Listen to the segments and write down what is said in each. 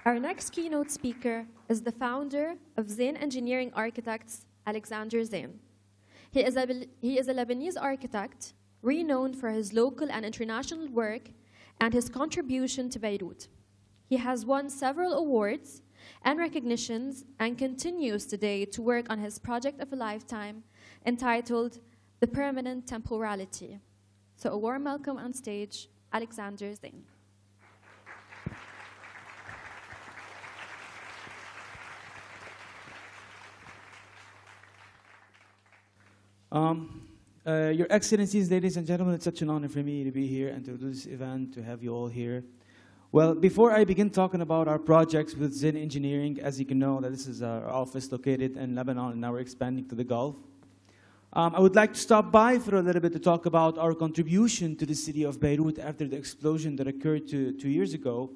Our next keynote speaker is the founder of Zein Engineering Architects, Alexandre Zein. He is a Lebanese architect, renowned for his local and international work and his contribution to Beirut. He has won several awards and recognitions and continues today to work on his project of a lifetime entitled The Permanent Temporality. So a warm welcome on stage, Alexandre Zein. Your Excellencies, ladies and gentlemen, it's such an honor for me to be here and to do this event, to have you all here. Well, before I begin talking about our projects with Zein Engineering, as you can know, that this is our office located in Lebanon, and now we're expanding to the Gulf. I would like to stop by for a little bit to talk about our contribution to the city of Beirut after the explosion that occurred 2 years ago,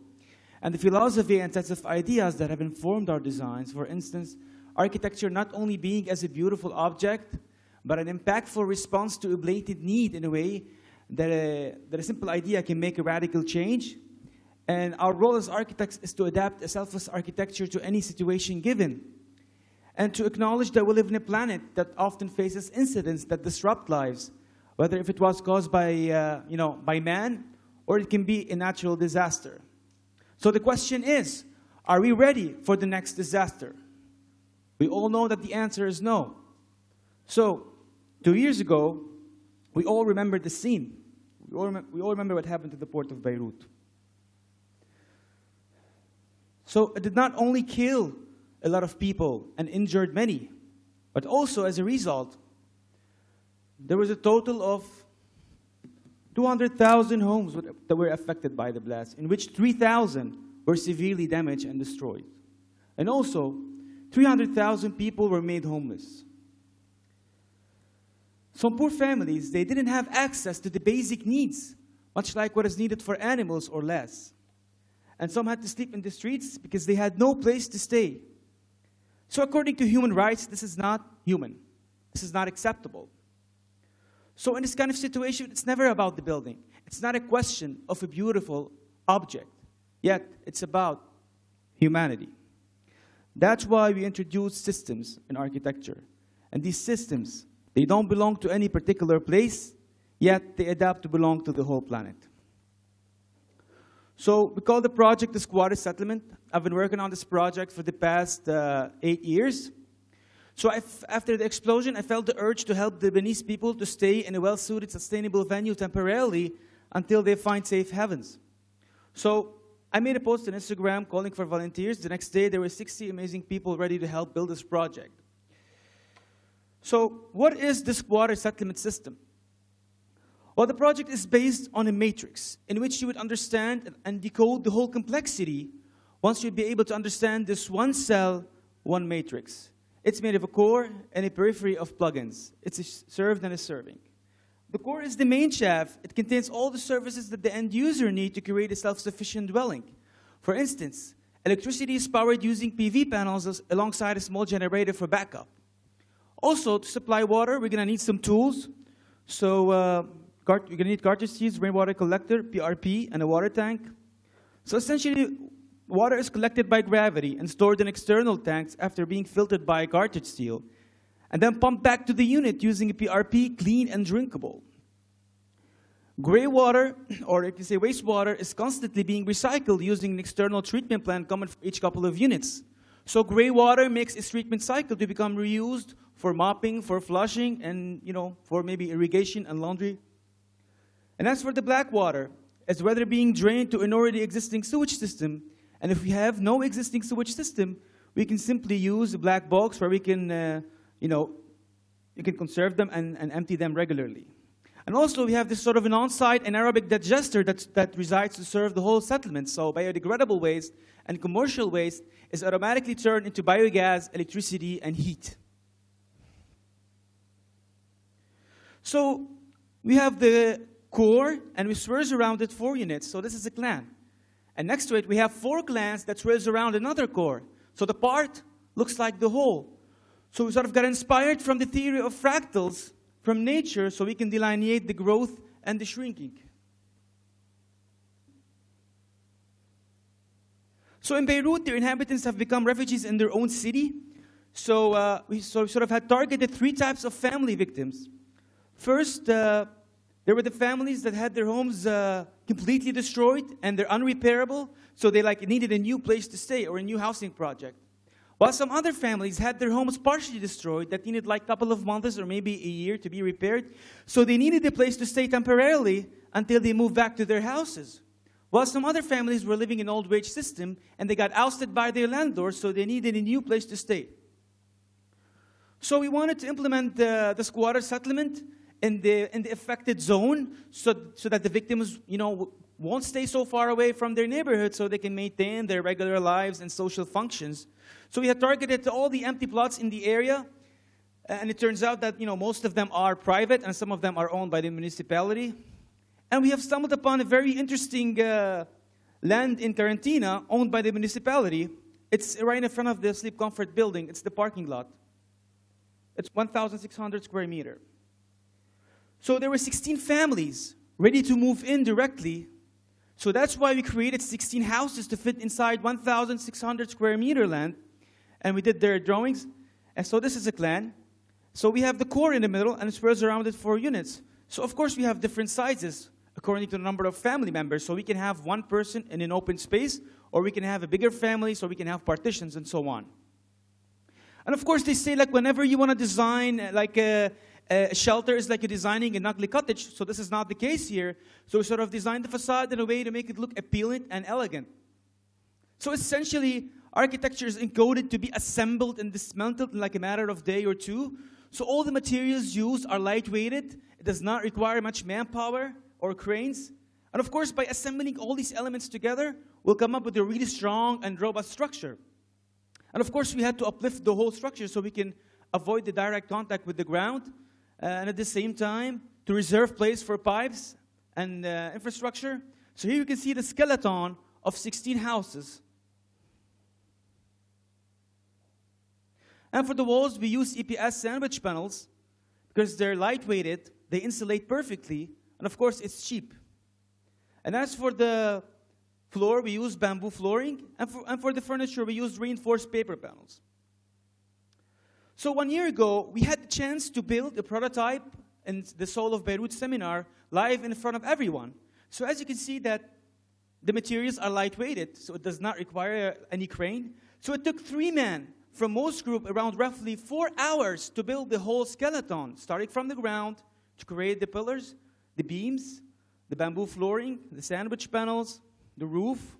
and the philosophy and sets of ideas that have informed our designs. For instance, architecture not only being as a beautiful object, but an impactful response to a blatant need in a way that a simple idea can make a radical change. And our role as architects is to adapt a selfless architecture to any situation given, and to acknowledge that we live in a planet that often faces incidents that disrupt lives, whether if it was caused by, by man, or it can be a natural disaster. So the question is, are we ready for the next disaster? We all know that the answer is no. So, 2 years ago, we all remember the scene. We all remember what happened to the port of Beirut. So it did not only kill a lot of people and injured many, but also as a result, there was a total of 200,000 homes that were affected by the blast, in which 3,000 were severely damaged and destroyed. And also, 300,000 people were made homeless. Some poor families, they didn't have access to the basic needs, much like what is needed for animals or less. And some had to sleep in the streets because they had no place to stay. So according to human rights, this is not human. This is not acceptable. So in this kind of situation, it's never about the building. It's not a question of a beautiful object. Yet, it's about humanity. That's why we introduce systems in architecture. And these systems, they don't belong to any particular place, yet they adapt to belong to the whole planet. So we call the project the Squatter Settlement. I've been working on this project for the past 8 years. So after the explosion, I felt the urge to help the Lebanese people to stay in a well-suited, sustainable venue temporarily until they find safe havens. So I made a post on Instagram calling for volunteers. The next day, there were 60 amazing people ready to help build this project. So what is the Squatter Settlement system? Well, the project is based on a matrix in which you would understand and decode the whole complexity once you'd be able to understand this one cell, one matrix. It's made of a core and a periphery of plugins. It's a served and a serving. The core is the main shaft. It contains all the services that the end user need to create a self-sufficient dwelling. For instance, electricity is powered using PV panels alongside a small generator for backup. Also, to supply water, we're going to need some tools. So we're going to need cartridge seeds, rainwater collector, PRP, and a water tank. So essentially, water is collected by gravity and stored in external tanks after being filtered by cartridge seal, and then pumped back to the unit using a PRP, clean and drinkable. Gray water, or if you say wastewater, is constantly being recycled using an external treatment plant common for each couple of units. So gray water makes its treatment cycle to become reused for mopping, for flushing, and for maybe irrigation and laundry. And as for the black water, it's whether being drained to an already existing sewage system, and if we have no existing sewage system, we can simply use a black box where we can, you can conserve them and empty them regularly. And also, we have this sort of an on-site anaerobic digester that resides to serve the whole settlement. So biodegradable waste and commercial waste is automatically turned into biogas, electricity, and heat. So we have the core, and we swirls around it 4 units. So this is a clan. And next to it, we have 4 clans that swirls around another core. So the part looks like the whole. So we sort of got inspired from the theory of fractals from nature so we can delineate the growth and the shrinking. So in Beirut, their inhabitants have become refugees in their own city. So we sort of had targeted 3 types of family victims. First, there were the families that had their homes completely destroyed and they're unrepairable, so they needed a new place to stay or a new housing project. While some other families had their homes partially destroyed that needed a couple of months or maybe a year to be repaired, so they needed a place to stay temporarily until they moved back to their houses. While some other families were living in an old wage system and they got ousted by their landlords, so they needed a new place to stay. So we wanted to implement the squatter settlement in the affected zone so that the victims, won't stay so far away from their neighborhood so they can maintain their regular lives and social functions. So we had targeted all the empty plots in the area, and it turns out that, most of them are private and some of them are owned by the municipality. And we have stumbled upon a very interesting land in Quarantina owned by the municipality. It's right in front of the Sleep Comfort building. It's the parking lot. It's 1,600 square meters. So there were 16 families ready to move in directly. So that's why we created 16 houses to fit inside 1,600 square meter land. And we did their drawings. And so this is a plan. So we have the core in the middle, and it's surrounded 4 units. So of course we have different sizes according to the number of family members. So we can have one person in an open space, or we can have a bigger family, so we can have partitions and so on. And of course they say whenever you want to design a shelter is like you're designing an ugly cottage. So this is not the case here. So we sort of designed the facade in a way to make it look appealing and elegant. So essentially, architecture is encoded to be assembled and dismantled in a matter of a day or 2. So all the materials used are lightweighted. It does not require much manpower or cranes. And of course, by assembling all these elements together, we'll come up with a really strong and robust structure. And of course, we had to uplift the whole structure so we can avoid the direct contact with the ground. And at the same time, to reserve place for pipes and infrastructure. So here you can see the skeleton of 16 houses. And for the walls, we use EPS sandwich panels because they're lightweighted, they insulate perfectly, and of course, it's cheap. And as for the floor, we use bamboo flooring, and for the furniture, we use reinforced paper panels. So 1 year ago, we had the chance to build a prototype in the Soul of Beirut seminar live in front of everyone. So as you can see that the materials are lightweighted, so it does not require any crane. So it took 3 men from most group around roughly 4 hours to build the whole skeleton, starting from the ground to create the pillars, the beams, the bamboo flooring, the sandwich panels, the roof.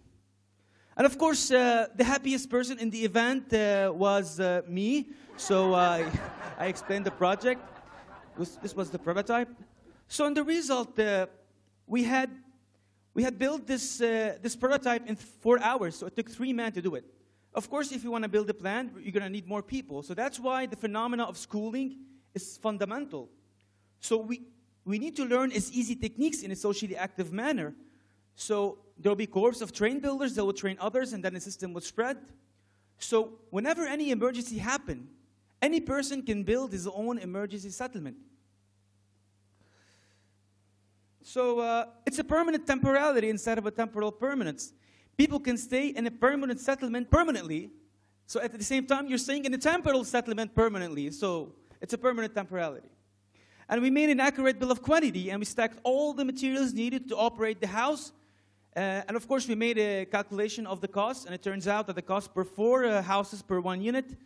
And of course, the happiest person in the event was me. So I explained the project. This was the prototype. So in the result, we had built this prototype in 4 hours. So it took 3 men to do it. Of course, if you want to build a plant, you're going to need more people. So that's why the phenomena of schooling is fundamental. So we need to learn as easy techniques in a socially active manner. So there will be corps of trained builders that will train others, and then the system will spread. So whenever any emergency happens, any person can build his own emergency settlement. So it's a permanent temporality instead of a temporal permanence. People can stay in a permanent settlement permanently. So at the same time, you're staying in a temporal settlement permanently. So it's a permanent temporality. And we made an accurate bill of quantity, and we stacked all the materials needed to operate the house. And of course, we made a calculation of the cost, and it turns out that the cost per 4 houses per 1 unit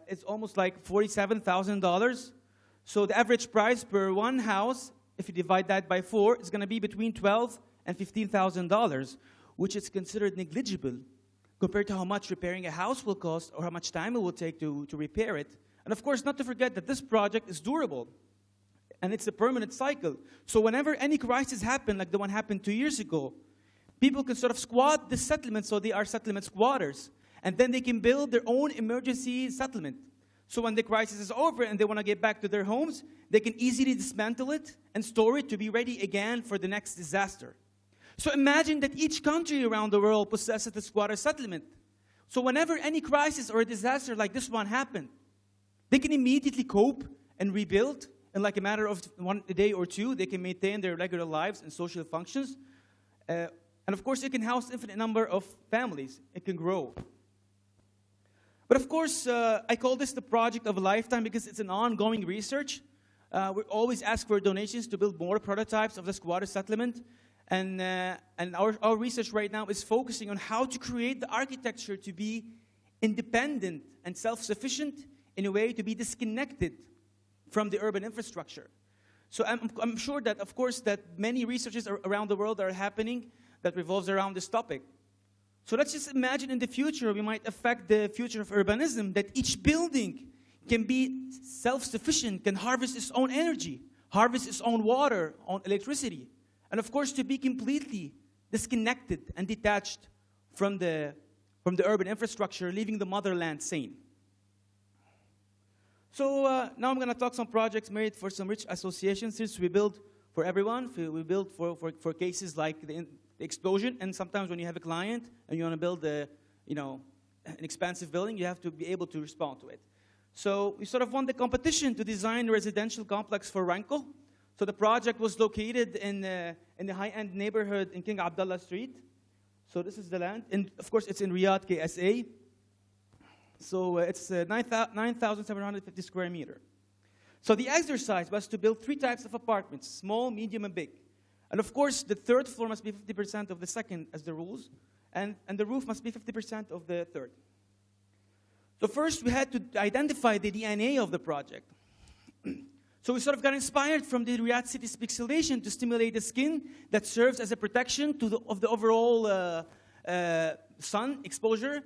is almost like $47,000. So the average price per 1 house, if you divide that by 4, is going to be between $12,000 and $15,000, which is considered negligible compared to how much repairing a house will cost or how much time it will take to repair it. And of course, not to forget that this project is durable. And it's a permanent cycle. So whenever any crisis happens, like the one happened 2 years ago, people can sort of squat this settlement, so they are settlement squatters. And then they can build their own emergency settlement. So when the crisis is over and they want to get back to their homes, they can easily dismantle it and store it to be ready again for the next disaster. So imagine that each country around the world possesses a squatter settlement. So whenever any crisis or a disaster like this one happened, they can immediately cope and rebuild. In like a matter of a day or 2, they can maintain their regular lives and social functions. And of course, it can house infinite number of families. It can grow. But of course, I call this the project of a lifetime because it's an ongoing research. We always ask for donations to build more prototypes of the squatter settlement. And our research right now is focusing on how to create the architecture to be independent and self-sufficient in a way to be disconnected from the urban infrastructure. So I'm sure that, of course, that many researches around the world are happening that revolves around this topic. So let's just imagine in the future we might affect the future of urbanism, that each building can be self-sufficient, can harvest its own energy, harvest its own water, own electricity, and of course to be completely disconnected and detached from the urban infrastructure, leaving the motherland sane. So now I'm going to talk some projects made for some rich associations, since we build for everyone. We build for cases like the explosion, and sometimes when you have a client and you want to build an expansive building, you have to be able to respond to it. So we sort of won the competition to design a residential complex for Ranko. So the project was located in the high-end neighborhood in King Abdullah Street. So this is the land, and of course it's in Riyadh, KSA. So it's 9,750 square meter. So the exercise was to build 3 types of apartments: small, medium, and big. And of course, the third floor must be 50% of the second as the rules, and the roof must be 50% of the third. So first, we had to identify the DNA of the project. So we sort of got inspired from the Riyadh city's pixelation to stimulate the skin that serves as a protection of the overall sun exposure,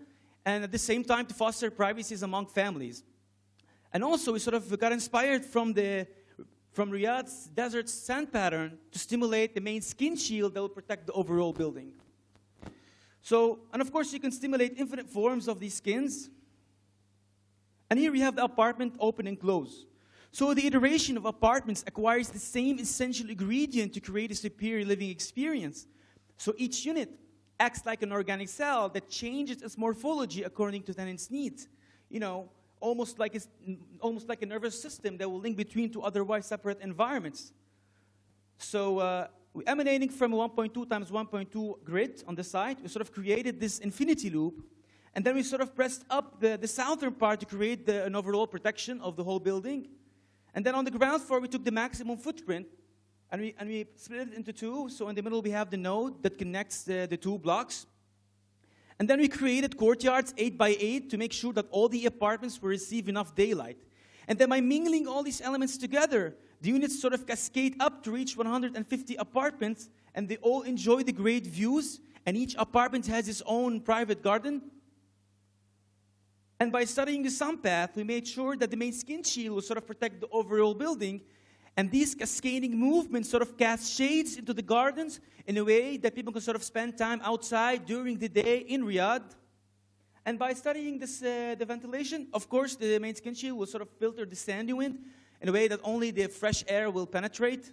and at the same time to foster privacies among families. And also, we sort of got inspired from Riyadh's desert sand pattern to stimulate the main skin shield that will protect the overall building. So, and of course, you can stimulate infinite forms of these skins. And here we have the apartment open and close. So the iteration of apartments acquires the same essential ingredient to create a superior living experience. So each unit acts like an organic cell that changes its morphology according to tenants' needs. You know, almost like a nervous system that will link between 2 otherwise separate environments. So we're emanating from a 1.2 times 1.2 grid on the side. We sort of created this infinity loop. And then we sort of pressed up the southern part to create an overall protection of the whole building. And then on the ground floor, we took the maximum footprint, and we split it into 2. So in the middle, we have the node that connects the 2 blocks. And then we created courtyards 8 by 8 to make sure that all the apartments will receive enough daylight. And then by mingling all these elements together, the units sort of cascade up to reach 150 apartments, and they all enjoy the great views, and each apartment has its own private garden. And by studying the sun path, we made sure that the main skin shield will sort of protect the overall building. And these cascading movements sort of cast shades into the gardens in a way that people can sort of spend time outside during the day in Riyadh. And by studying this, the ventilation, of course, the main skin shield will sort of filter the sandy wind in a way that only the fresh air will penetrate.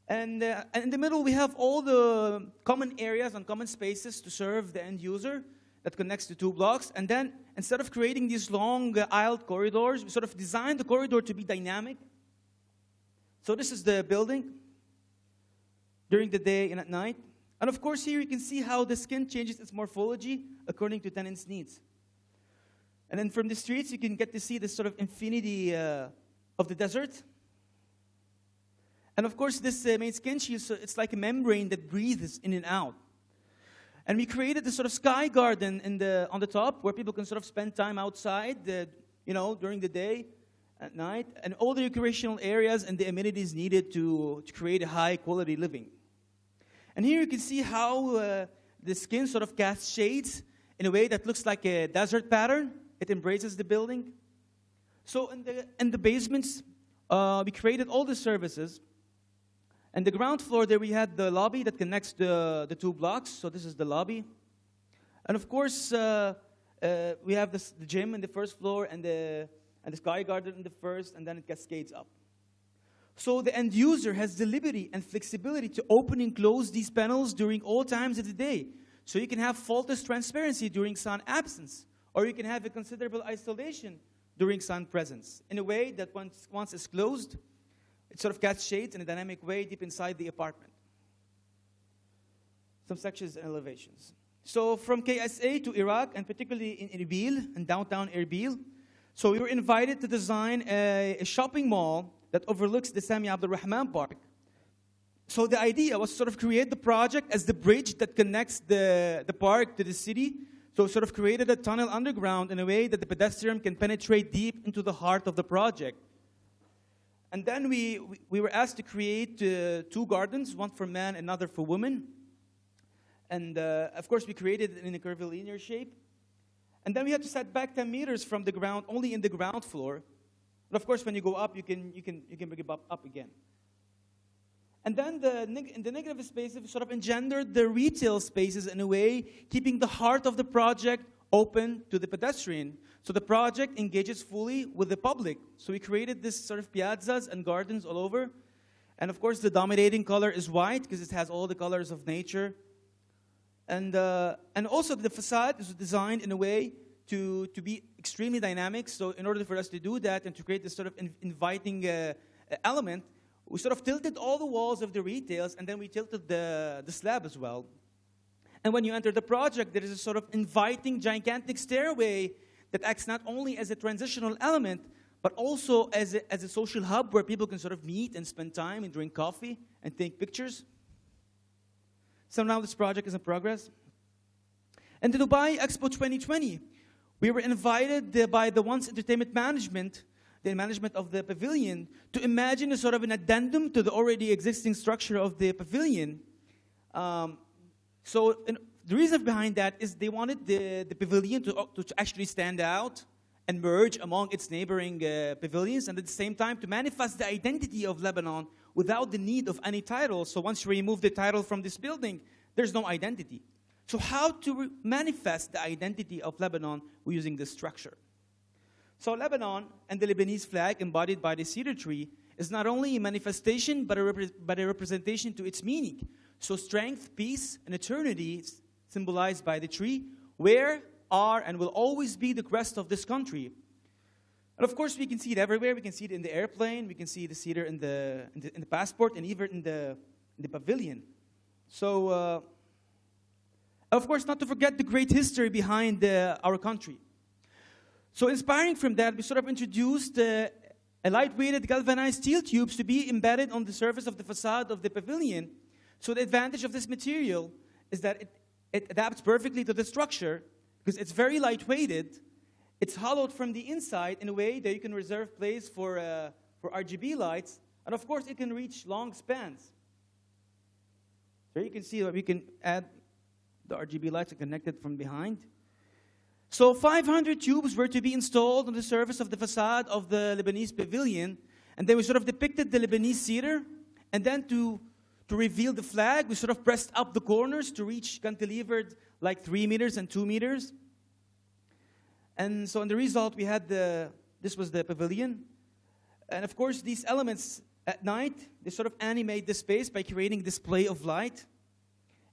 And in the middle, we have all the common areas and common spaces to serve the end user that connects the 2 blocks. And then, instead of creating these long aisled corridors, we sort of designed the corridor to be dynamic. So this is the building during the day and at night. And of course, here you can see how the skin changes its morphology according to tenants' needs. And then from the streets, you can get to see this sort of infinity of the desert. And of course, this main skin shield, so it's like a membrane that breathes in and out. And we created this sort of sky garden on the top where people can sort of spend time outside, during the day, at night, and all the recreational areas and the amenities needed to create a high-quality living. And here you can see how the skin sort of casts shades in a way that looks like a desert pattern. It embraces the building. So in the basements, we created all the services. And the ground floor there, we had the lobby that connects the 2 blocks. So this is the lobby. And of course, we have the gym in the first floor and the sky garden in the first, and then it cascades up. So the end user has the liberty and flexibility to open and close these panels during all times of the day. So you can have faultless transparency during sun absence, or you can have a considerable isolation during sun presence, in a way that once it's closed, it sort of casts shades in a dynamic way deep inside the apartment. some sections and elevations. So from KSA to Iraq, and particularly in Erbil, in downtown Erbil, so we were invited to design a shopping mall that overlooks the Sami Abdul Rahman Park. So the idea was to sort of create the project as the bridge that connects the park to the city. So sort of created a tunnel underground in a way that the pedestrian can penetrate deep into the heart of the project. And then we were asked to create 2 gardens, one for men, another for women. And of course, we created it in a curvilinear shape. And then we had to set back 10 meters from the ground, only in the ground floor. But of course, when you go up, you can bring it up again. And then in the negative spaces, we sort of engendered the retail spaces in a way, keeping the heart of the project open to the pedestrian. So the project engages fully with the public. So we created this sort of piazzas and gardens all over. And of course, the dominating color is white because it has all the colors of nature. And also the facade is designed in a way to be extremely dynamic. So in order for us to do that and to create this sort of inviting element, we sort of tilted all the walls of the retails, and then we tilted the slab as well. And when you enter the project, there is a sort of inviting, gigantic stairway that acts not only as a transitional element, but also as a social hub where people can sort of meet and spend time and drink coffee and take pictures. So now this project is in progress. And the Dubai Expo 2020, we were invited by the Once Entertainment Management, the management of the pavilion, to imagine a sort of an addendum to the already existing structure of the pavilion. So the reason behind that is they wanted the pavilion to actually stand out and merge among its neighboring pavilions, and at the same time to manifest the identity of Lebanon without the need of any title. So once you remove the title from this building, there's no identity. So how to manifest the identity of Lebanon using this structure? So Lebanon and the Lebanese flag embodied by the cedar tree is not only a manifestation, but a representation to its meaning. So strength, peace, and eternity is symbolized by the tree, where are and will always be the crest of this country. And of course, we can see it everywhere. We can see it in the airplane. We can see the cedar in the passport, and even in the pavilion. So, of course, not to forget the great history behind our country. So inspiring from that, we sort of introduced a light-weighted galvanized steel tubes to be embedded on the surface of the facade of the pavilion. So the advantage of this material is that it adapts perfectly to the structure because it's very light-weighted. It's hollowed from the inside in a way that you can reserve place for RGB lights. And of course, it can reach long spans. So you can see that we can add the RGB lights and connect it from behind. So 500 tubes were to be installed on the surface of the facade of the Lebanese pavilion. And then we sort of depicted the Lebanese cedar. And then to reveal the flag, we sort of pressed up the corners to reach cantilevered like 3 meters and 2 meters. And so in the result, we had this was the pavilion. And of course, these elements at night, they sort of animate the space by creating display of light.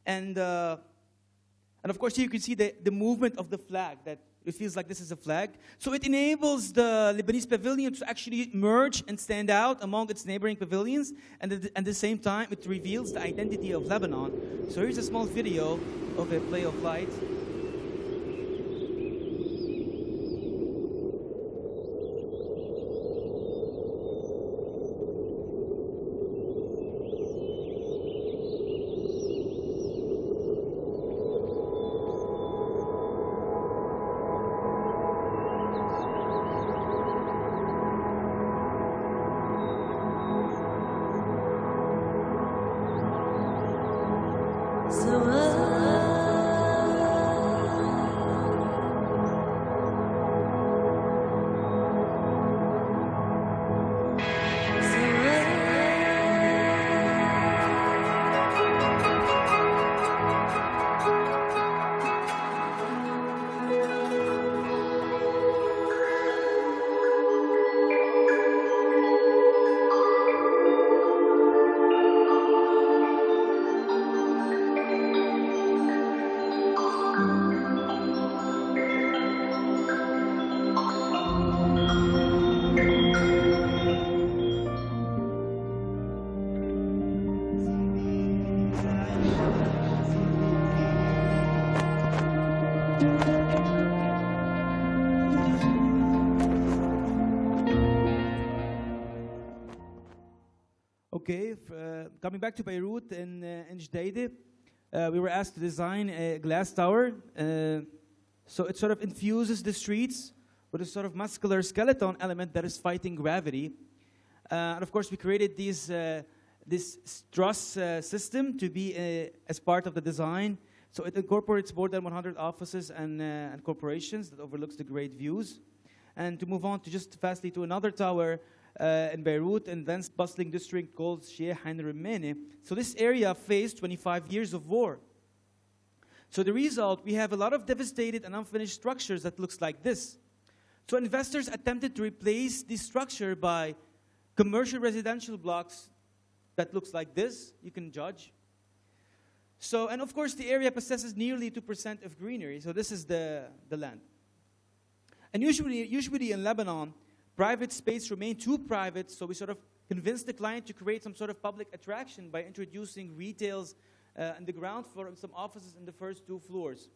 And of course, here you can see the movement of the flag, that it feels like this is a flag. So it enables the Lebanese pavilion to actually merge and stand out among its neighboring pavilions. And at the same time, it reveals the identity of Lebanon. So here's a small video of a play of light. So Okay, coming back to Beirut in Jdeida, we were asked to design a glass tower. So it sort of infuses the streets with a sort of muscular skeleton element that is fighting gravity. And of course, we created this truss system to be as part of the design. So it incorporates more than 100 offices and corporations that overlooks the great views. And to move on to just fastly to another tower in Beirut, and then bustling district called Sheikh Hamad. So this area faced 25 years of war. So the result, we have a lot of devastated and unfinished structures that looks like this. So investors attempted to replace this structure by commercial residential blocks that looks like this. You can judge. So, and of course, the area possesses nearly 2% of greenery. So this is the land. And usually in Lebanon, private space remain too private, so we sort of convinced the client to create some sort of public attraction by introducing retails on the ground floor and some offices in the first 2 floors.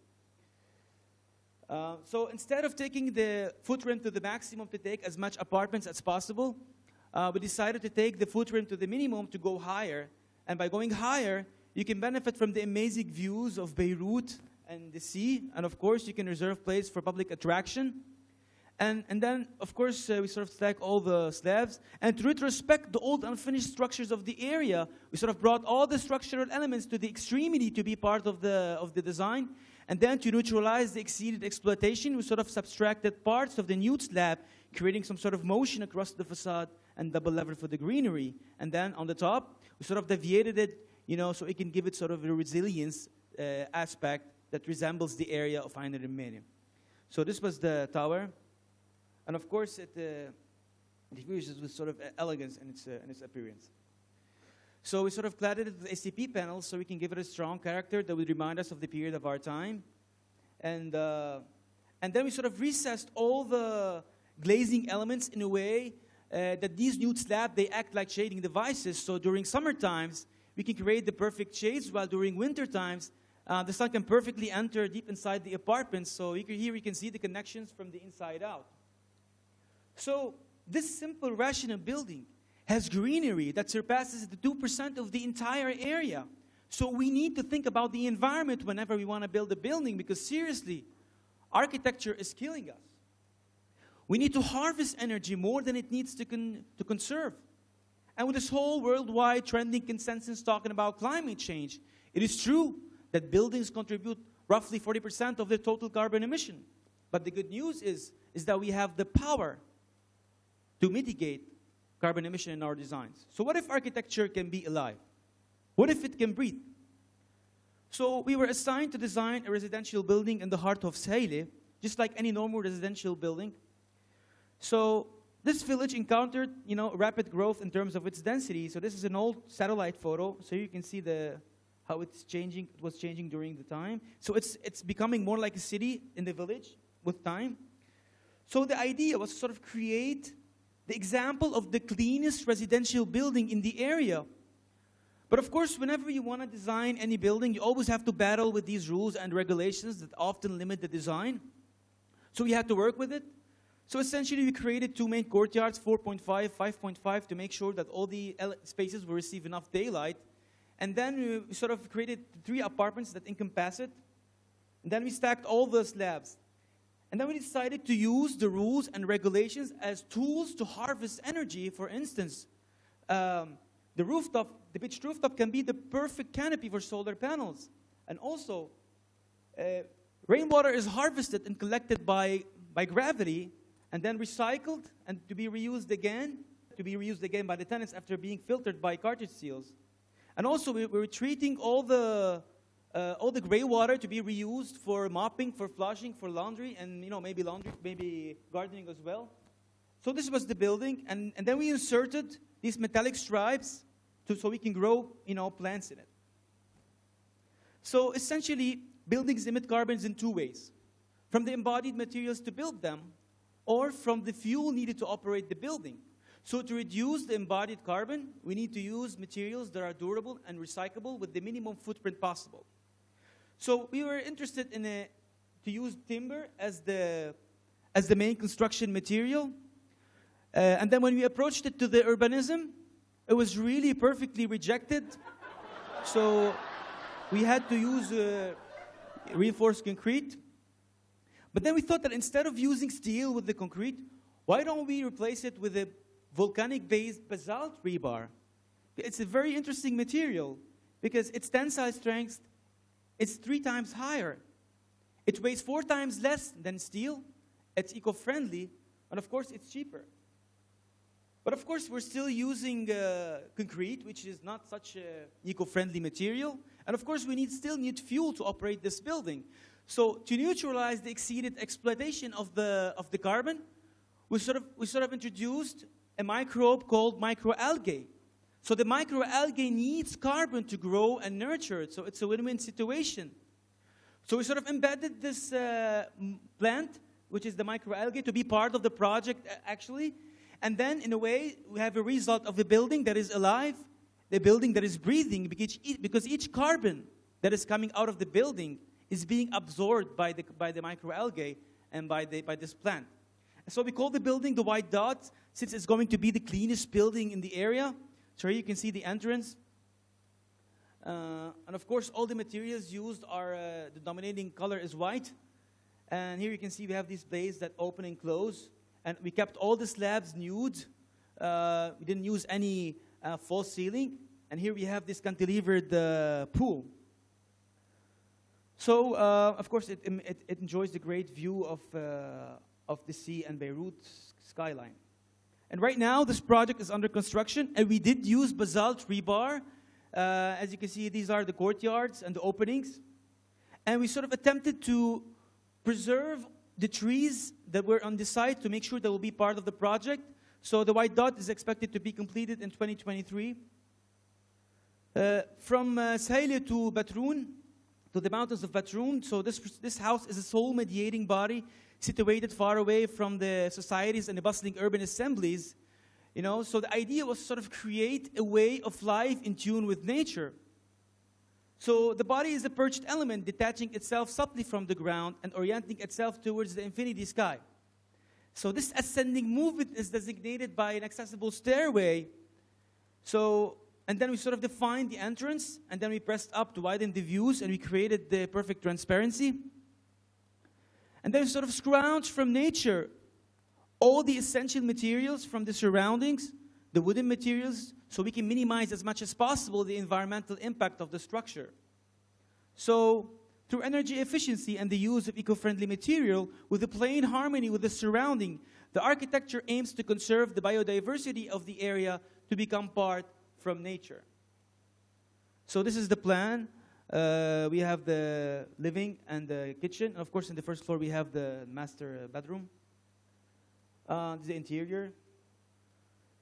So instead of taking the footprint to the maximum to take as much apartments as possible, we decided to take the footprint to the minimum to go higher. And by going higher, you can benefit from the amazing views of Beirut and the sea. And of course, you can reserve place for public attraction. And then, of course, we sort of stack all the slabs. And to retrospect the old unfinished structures of the area, we sort of brought all the structural elements to the extremity to be part of the design. And then to neutralize the exceeded exploitation, we sort of subtracted parts of the nude slab, creating some sort of motion across the facade and double level for the greenery. And then on the top, we sort of deviated it, so it can give it sort of a resilience aspect that resembles the area of Ain al-Rummaini. So this was the tower. And of course, it diffuses with sort of elegance in its appearance. So we sort of cladded it with ACP panels so we can give it a strong character that would remind us of the period of our time. And then we sort of recessed all the glazing elements in a way that these nude slabs, they act like shading devices. So during summer times, we can create the perfect shades, while during winter times, the sun can perfectly enter deep inside the apartments. So here you can see the connections from the inside out. So this simple, rational building has greenery that surpasses the 2% of the entire area. So we need to think about the environment whenever we want to build a building, because seriously, architecture is killing us. We need to harvest energy more than it needs to conserve. And with this whole worldwide trending consensus talking about climate change, it is true that buildings contribute roughly 40% of the total carbon emission. But the good news is that we have the power to mitigate carbon emission in our designs. So what if architecture can be alive? What if it can breathe? So we were assigned to design a residential building in the heart of Sept, just like any normal residential building. So this village encountered, rapid growth in terms of its density. So this is an old satellite photo. So you can see how it's changing. It was changing during the time. So it's becoming more like a city in the village with time. So the idea was to sort of create the example of the cleanest residential building in the area. But of course, whenever you want to design any building, you always have to battle with these rules and regulations that often limit the design. So we had to work with it. So essentially, we created 2 main courtyards, 4.5, 5.5, to make sure that all the spaces will receive enough daylight. And then we sort of created 3 apartments that encompass it. And then we stacked all the slabs. And then we decided to use the rules and regulations as tools to harvest energy. For instance, the pitched rooftop can be the perfect canopy for solar panels. And also, rainwater is harvested and collected by gravity and then recycled and to be reused again by the tenants after being filtered by cartridge seals. And also, we're treating all the gray water to be reused for mopping, for flushing, for laundry, and maybe gardening as well. So this was the building, and then we inserted these metallic stripes so we can grow plants in it. So essentially, buildings emit carbons in 2 ways: from the embodied materials to build them, or from the fuel needed to operate the building. So to reduce the embodied carbon, we need to use materials that are durable and recyclable with the minimum footprint possible. So we were interested to use timber as the main construction material. And then when we approached it to the urbanism, it was really perfectly rejected. So we had to use reinforced concrete. But then we thought that instead of using steel with the concrete, why don't we replace it with a volcanic-based basalt rebar? It's a very interesting material because its tensile strength is 3 times higher. It weighs 4 times less than steel. It's eco-friendly, and of course, it's cheaper. But of course, we're still using concrete, which is not such an eco-friendly material. And of course, we still need fuel to operate this building. So to neutralize the exceeded exploitation of the carbon, we sort of introduced a microbe called microalgae. So the microalgae needs carbon to grow and nurture it. So it's a win-win situation. So we sort of embedded this plant, which is the microalgae, to be part of the project, actually. And then, in a way, we have a result of a building that is alive, the building that is breathing, because each carbon that is coming out of the building is being absorbed by the microalgae and by this plant. So we call the building the White Dot, since it's going to be the cleanest building in the area. So here you can see the entrance. And of course, all the materials used are, the dominating color is white. And here you can see we have these bays that open and close. And we kept all the slabs nude. We didn't use any false ceiling. And here we have this cantilevered pool. So, of course, it enjoys the great view of the sea and Beirut skyline. And right now, this project is under construction. And we did use basalt rebar. As you can see, these are the courtyards and the openings. And we sort of attempted to preserve the trees that were on the site to make sure they will be part of the project. So the White Dot is expected to be completed in 2023. From Sahila to Batroun, to the mountains of Batroun, so this house is a sole mediating body situated far away from the societies and the bustling urban assemblies. You know, so the idea was to sort of create a way of life in tune with nature. So the body is a perched element detaching itself subtly from the ground and orienting itself towards the infinity sky. So this ascending movement is designated by an accessible stairway. So, and then we sort of defined the entrance, and then we pressed up to widen the views, and we created the perfect transparency. And then we sort of scrounged from nature all the essential materials from the surroundings, the wooden materials, so we can minimize as much as possible the environmental impact of the structure. So, through energy efficiency and the use of eco-friendly material, with a plain harmony with the surrounding, the architecture aims to conserve the biodiversity of the area to become part from nature. So this is the plan. We have the living and the kitchen. And of course, in the first floor, we have the master bedroom. This is the interior.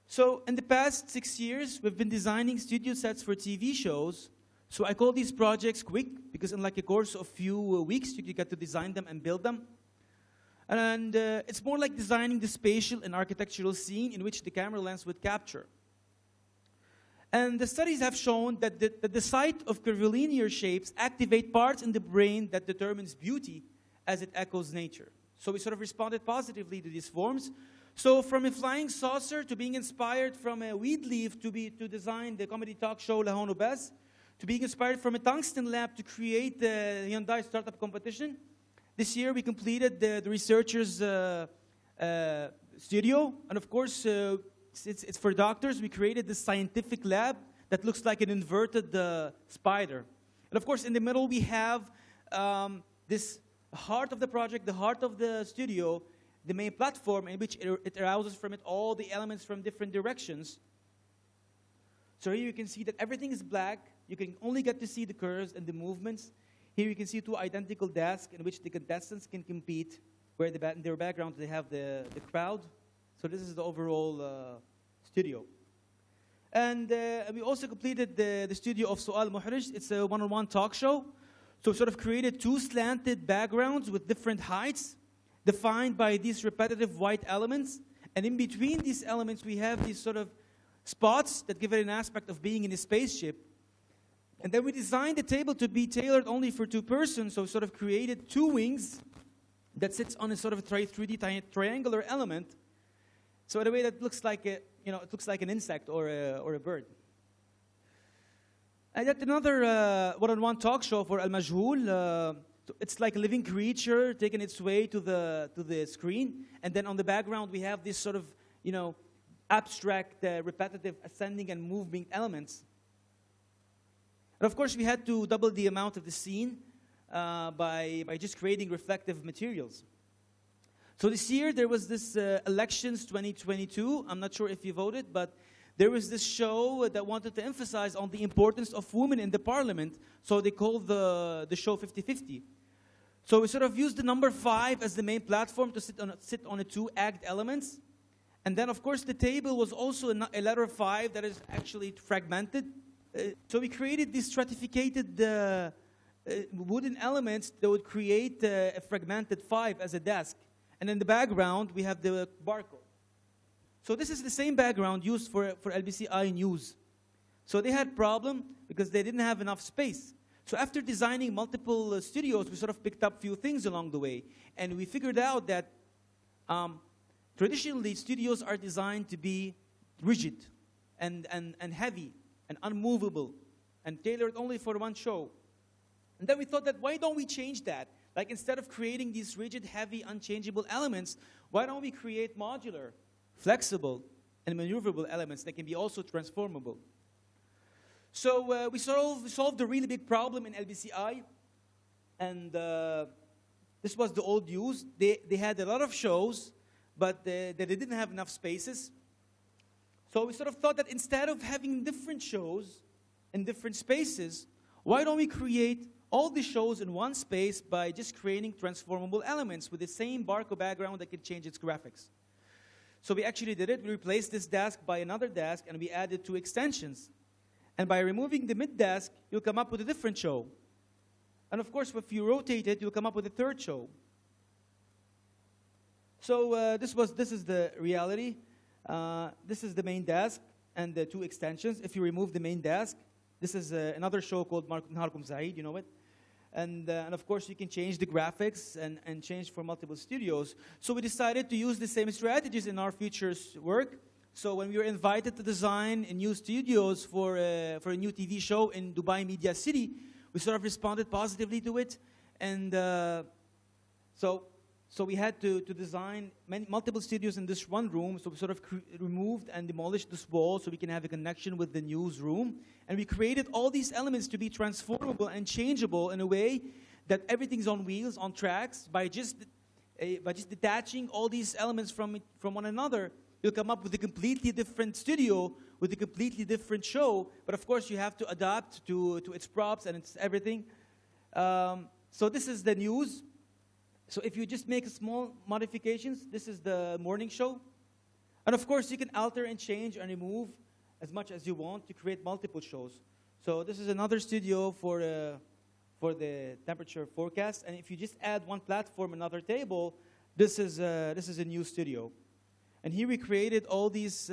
So in the past 6 years, we've been designing studio sets for TV shows. So I call these projects quick, because in like a course of few weeks, you get to design them and build them. And it's more like designing the spatial and architectural scene in which the camera lens would capture. And the studies have shown that the sight of curvilinear shapes activate parts in the brain that determines beauty as it echoes nature. So we sort of responded positively to these forms. So from a flying saucer to being inspired from a weed leaf to design the comedy talk show La Hono Bez, to being inspired from a tungsten lamp to create the Hyundai startup competition. This year we completed the researchers' studio. And of course, it's for doctors. We created this scientific lab that looks like an inverted spider. And of course, in the middle we have this heart of the project, the heart of the studio, the main platform in which it arouses from it all the elements from different directions. So here you can see that everything is black. You can only get to see the curves and the movements. Here you can see 2 identical desks in which the contestants can compete, where in their background they have the crowd. So this is the overall studio. And we also completed the studio of Su'al Muhrij. It's a one-on-one talk show. So we sort of created 2 slanted backgrounds with different heights, defined by these repetitive white elements. And in between these elements, we have these sort of spots that give it an aspect of being in a spaceship. And then we designed the table to be tailored only for 2 persons, so we sort of created 2 wings that sits on a sort of 3D triangular element. So in a way that looks like you know, it looks like an insect or a bird. And yet another one-on-one talk show for Al Majhool. It's like a living creature taking its way to the screen, and then on the background we have this sort of, you know, abstract, repetitive, ascending and moving elements. And of course, we had to double the amount of the scene by just creating reflective materials. So this year there was this elections 2022. I'm not sure if you voted, but there was this show that wanted to emphasize on the importance of women in the parliament. So they called the show 50-50. So we sort of used the number 5 as the main platform to sit on the 2 act elements. And then, of course, the table was also a letter 5 that is actually fragmented. So we created these stratificated wooden elements that would create a fragmented 5 as a desk. And in the background, we have the barcode. So this is the same background used for LBCI News. So they had a problem because they didn't have enough space. So after designing multiple studios, we sort of picked up a few things along the way. And we figured out that traditionally, studios are designed to be rigid and heavy and unmovable and tailored only for one show. And then we thought that why don't we change that? Like instead of creating these rigid, heavy, unchangeable elements, why don't we create modular, flexible, and maneuverable elements that can be also transformable? So we solved a really big problem in LBCI. And this was the old news. They had a lot of shows, but they didn't have enough spaces. So we sort of thought that instead of having different shows in different spaces, why don't we create all the shows in one space by just creating transformable elements with the same barcode background that can change its graphics? So we actually did it. We replaced this desk by another desk, and we added 2 extensions. And by removing the mid-desk, you'll come up with a different show. And of course, if you rotate it, you'll come up with a 3rd show. So this is the reality. This is the main desk and the 2 extensions. If you remove the main desk, this is another show called no.5, you know it. And of course, you can change the graphics and change for multiple studios. So we decided to use the same strategies in our futures work. So when we were invited to design new studios for a new TV show in Dubai Media City, we sort of responded positively to it. And so we had to design multiple studios in this one room. So we sort of removed and demolished this wall so we can have a connection with the newsroom. And we created all these elements to be transformable and changeable in a way that everything's on wheels, on tracks. By just detaching all these elements from one another, you'll come up with a completely different studio with a completely different show. But of course, you have to adapt to its props and its everything. So this is the news. So if you just make small modifications, this is the morning show. And of course, you can alter and change and remove as much as you want to create multiple shows. So this is another studio for the temperature forecast. And if you just add one platform, another table, this is a new studio. And here we created all these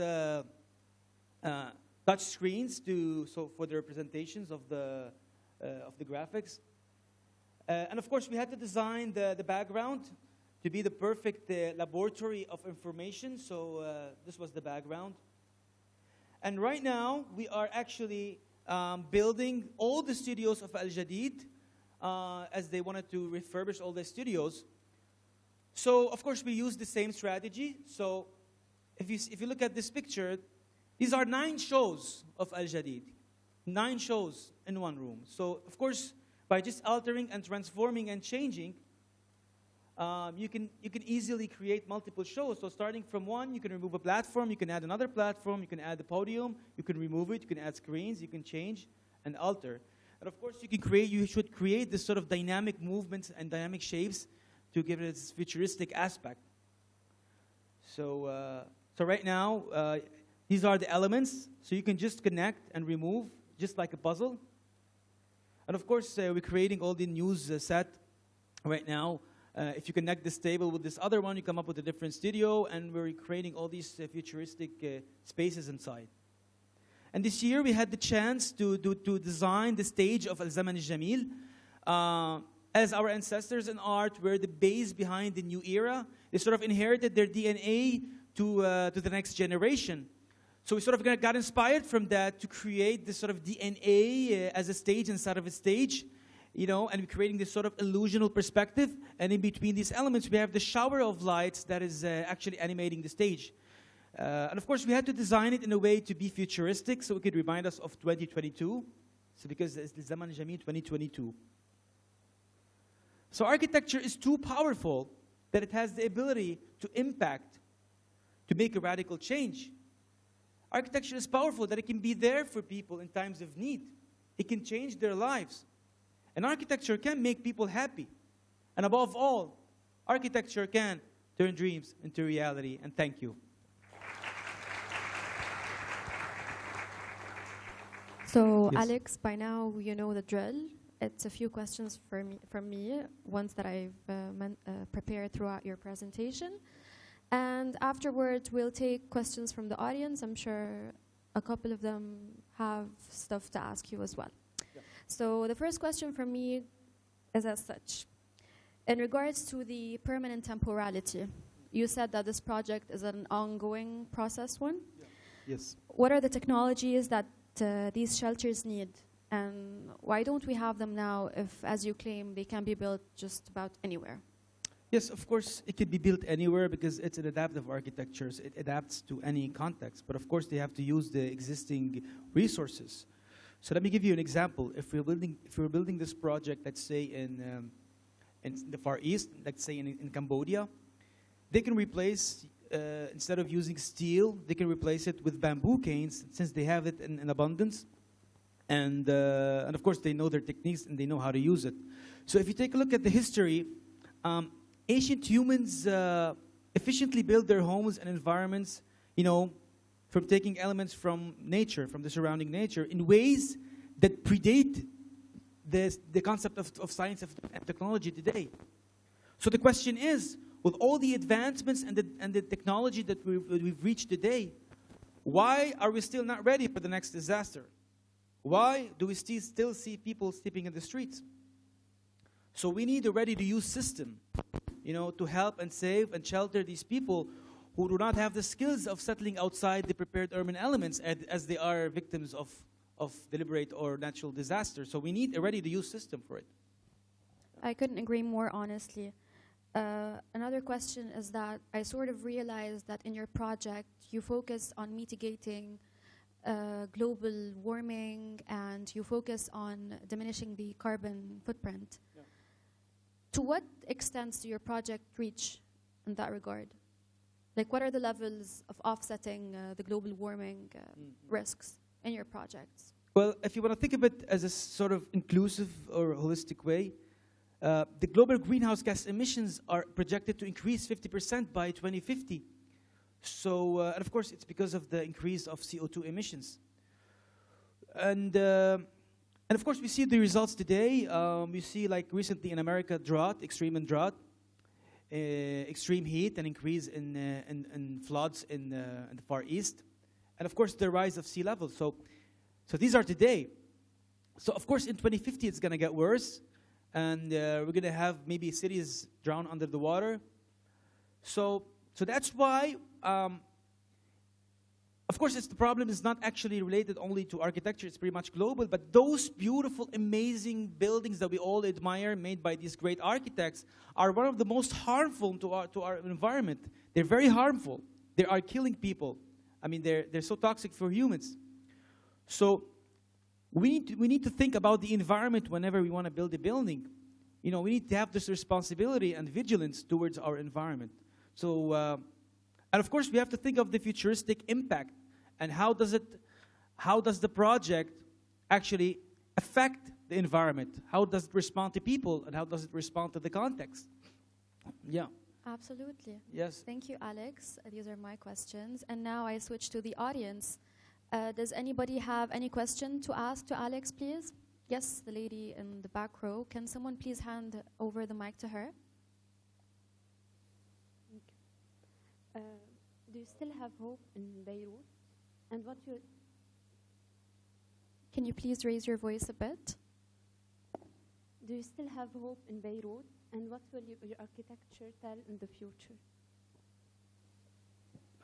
touch screens for the representations of the graphics. And of course, we had to design the background to be the perfect laboratory of information. So this was the background. And right now, we are actually building all the studios of Al Jadid as they wanted to refurbish all the studios. So of course, we use the same strategy. So if you look at this picture, these are 9 shows of Al Jadid. 9 shows in one room. So of course, by just altering and transforming and changing, you can easily create multiple shows. So starting from one, you can remove a platform, you can add another platform, you can add the podium, you can remove it, you can add screens, you can change and alter. And of course, you should create this sort of dynamic movements and dynamic shapes to give it its futuristic aspect. So right now, these are the elements. So you can just connect and remove, just like a puzzle. And of course, we're creating all the news set right now. If you connect this table with this other one, you come up with a different studio, and we're creating all these futuristic spaces inside. And this year, we had the chance to design the stage of Al-Zaman Al-Jamil. As our ancestors in art were the base behind the new era, they sort of inherited their DNA to the next generation. So we sort of got inspired from that to create this sort of DNA as a stage inside of a stage, you know, and we're creating this sort of illusional perspective. And in between these elements, we have the shower of lights that is actually animating the stage. And of course, we had to design it in a way to be futuristic, so it could remind us of 2022. So because it's the Zaman Jamil 2022. So architecture is too powerful that it has the ability to impact, to make a radical change. Architecture is powerful that it can be there for people in times of need. It can change their lives. And architecture can make people happy. And above all, architecture can turn dreams into reality. And thank you. So, Yes. Alex, by now you know the drill. It's a few questions from me, ones that I've prepared throughout your presentation. And afterwards, we'll take questions from the audience. I'm sure a couple of them have stuff to ask you as well. Yeah. So the first question from me is as such. In regards to the permanent temporality, you said that this project is an ongoing process one. Yeah. Yes. What are the technologies that these shelters need? And why don't we have them now if, as you claim, they can be built just about anywhere? Yes, of course, it can be built anywhere because it's an adaptive architecture. So it adapts to any context. But of course, they have to use the existing resources. So let me give you an example. If we're building this project, let's say in the Far East, let's say in Cambodia, they can replace, instead of using steel, they can replace it with bamboo canes since they have it in abundance. And of course, they know their techniques and they know how to use it. So if you take a look at the history, ancient humans efficiently built their homes and environments, you know, from taking elements from nature, from the surrounding nature, in ways that predate the concept of science and technology today. So the question is, with all the advancements and the technology that we've reached today, why are we still not ready for the next disaster? Why do we still see people sleeping in the streets? So we need a ready-to-use system, you know, to help and save and shelter these people who do not have the skills of settling outside the prepared urban elements as they are victims of deliberate or natural disaster. So we need a ready-to-use system for it. I couldn't agree more, honestly. Another question is that I sort of realized that in your project, you focus on mitigating global warming and you focus on diminishing the carbon footprint. Yeah. To what extent do your project reach in that regard? Like, what are the levels of offsetting the global warming risks in your projects? Well, if you want to think of it as a sort of inclusive or holistic way, the global greenhouse gas emissions are projected to increase 50% by 2050. So, and of course, it's because of the increase of CO2 emissions. And of course, we see the results today. We see, like recently in America, extreme heat, and increase in floods in the Far East. And of course, the rise of sea level. So these are today. So of course, in 2050, it's going to get worse. And we're going to have maybe cities drown under the water. So that's why, of course, the problem is not actually related only to architecture. It's pretty much global. But those beautiful, amazing buildings that we all admire, made by these great architects, are one of the most harmful to our environment. They're very harmful. They are killing people. I mean, they're so toxic for humans. So we need to think about the environment whenever we want to build a building. You know, we need to have this responsibility and vigilance towards our environment. So, and of course, we have to think of the futuristic impact and how does the project actually affect the environment? How does it respond to people and how does it respond to the context? Yeah. Absolutely. Yes. Thank you, Alex. These are my questions. And now I switch to the audience. Does anybody have any question to ask to Alex, please? Yes, the lady in the back row. Can someone please hand over the mic to her? Do you still have hope in Beirut? And what you... Can you please raise your voice a bit? Do you still have hope in Beirut? And what will your architecture tell in the future?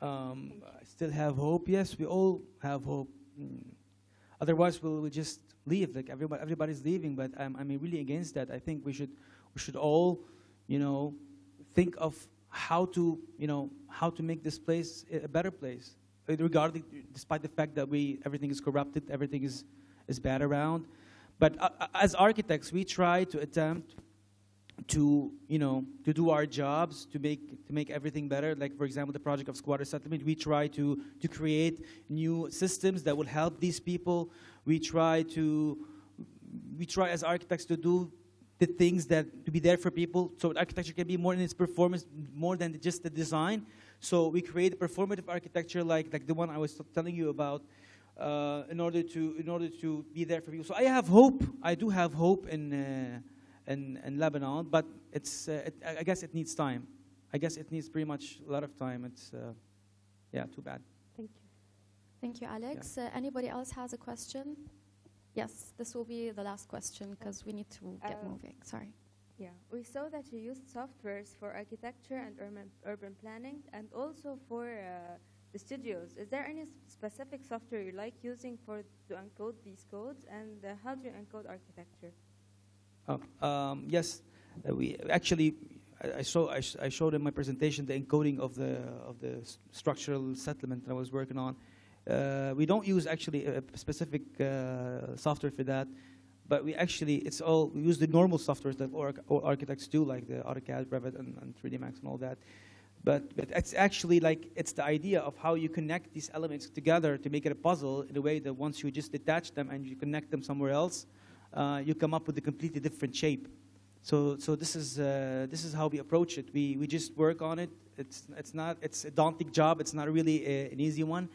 I still have hope. Yes, we all have hope. Otherwise, we'll just leave. Like everybody's leaving. But I'm really against that. I think we should all, think of how to make this place a better place. Regarding, despite the fact that everything is corrupted, everything is bad around. But as architects, we try to attempt to do our jobs to make everything better. Like, for example, the project of squatter settlement, we try to create new systems that will help these people. We try as architects to do the things to be there for people, so architecture can be more in its performance, more than just the design. So we create a performative architecture like the one I was telling you about, in order to be there for people. So I have hope. I do have hope in Lebanon, but I guess it needs time. I guess it needs pretty much a lot of time. It's too bad. Thank you. Thank you, Alex. Yeah. Anybody else has a question? Yes, this will be the last question because we need to get moving. Sorry. Yeah, we saw that you used softwares for architecture and urban planning, and also for the studios. Is there any specific software you like using to encode these codes, and how do you encode architecture? Yes, we actually. I showed in my presentation the encoding of the structural settlement that I was working on. We don't use actually a specific software for that, but we use the normal softwares that all architects do, like the AutoCAD, Revit, and 3D Max and all that. But it's actually it's the idea of how you connect these elements together to make it a puzzle in a way that once you just detach them and you connect them somewhere else, you come up with a completely different shape. So this is how we approach it. We just work on it. It's a daunting job. It's not really an easy one.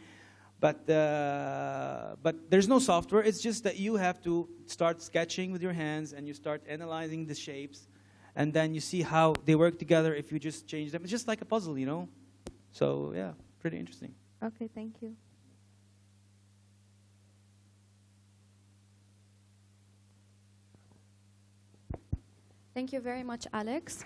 But there's no software. It's just that you have to start sketching with your hands and you start analyzing the shapes, and then you see how they work together if you just change them. It's just like a puzzle, So yeah, pretty interesting. Okay, thank you. Thank you very much, Alex.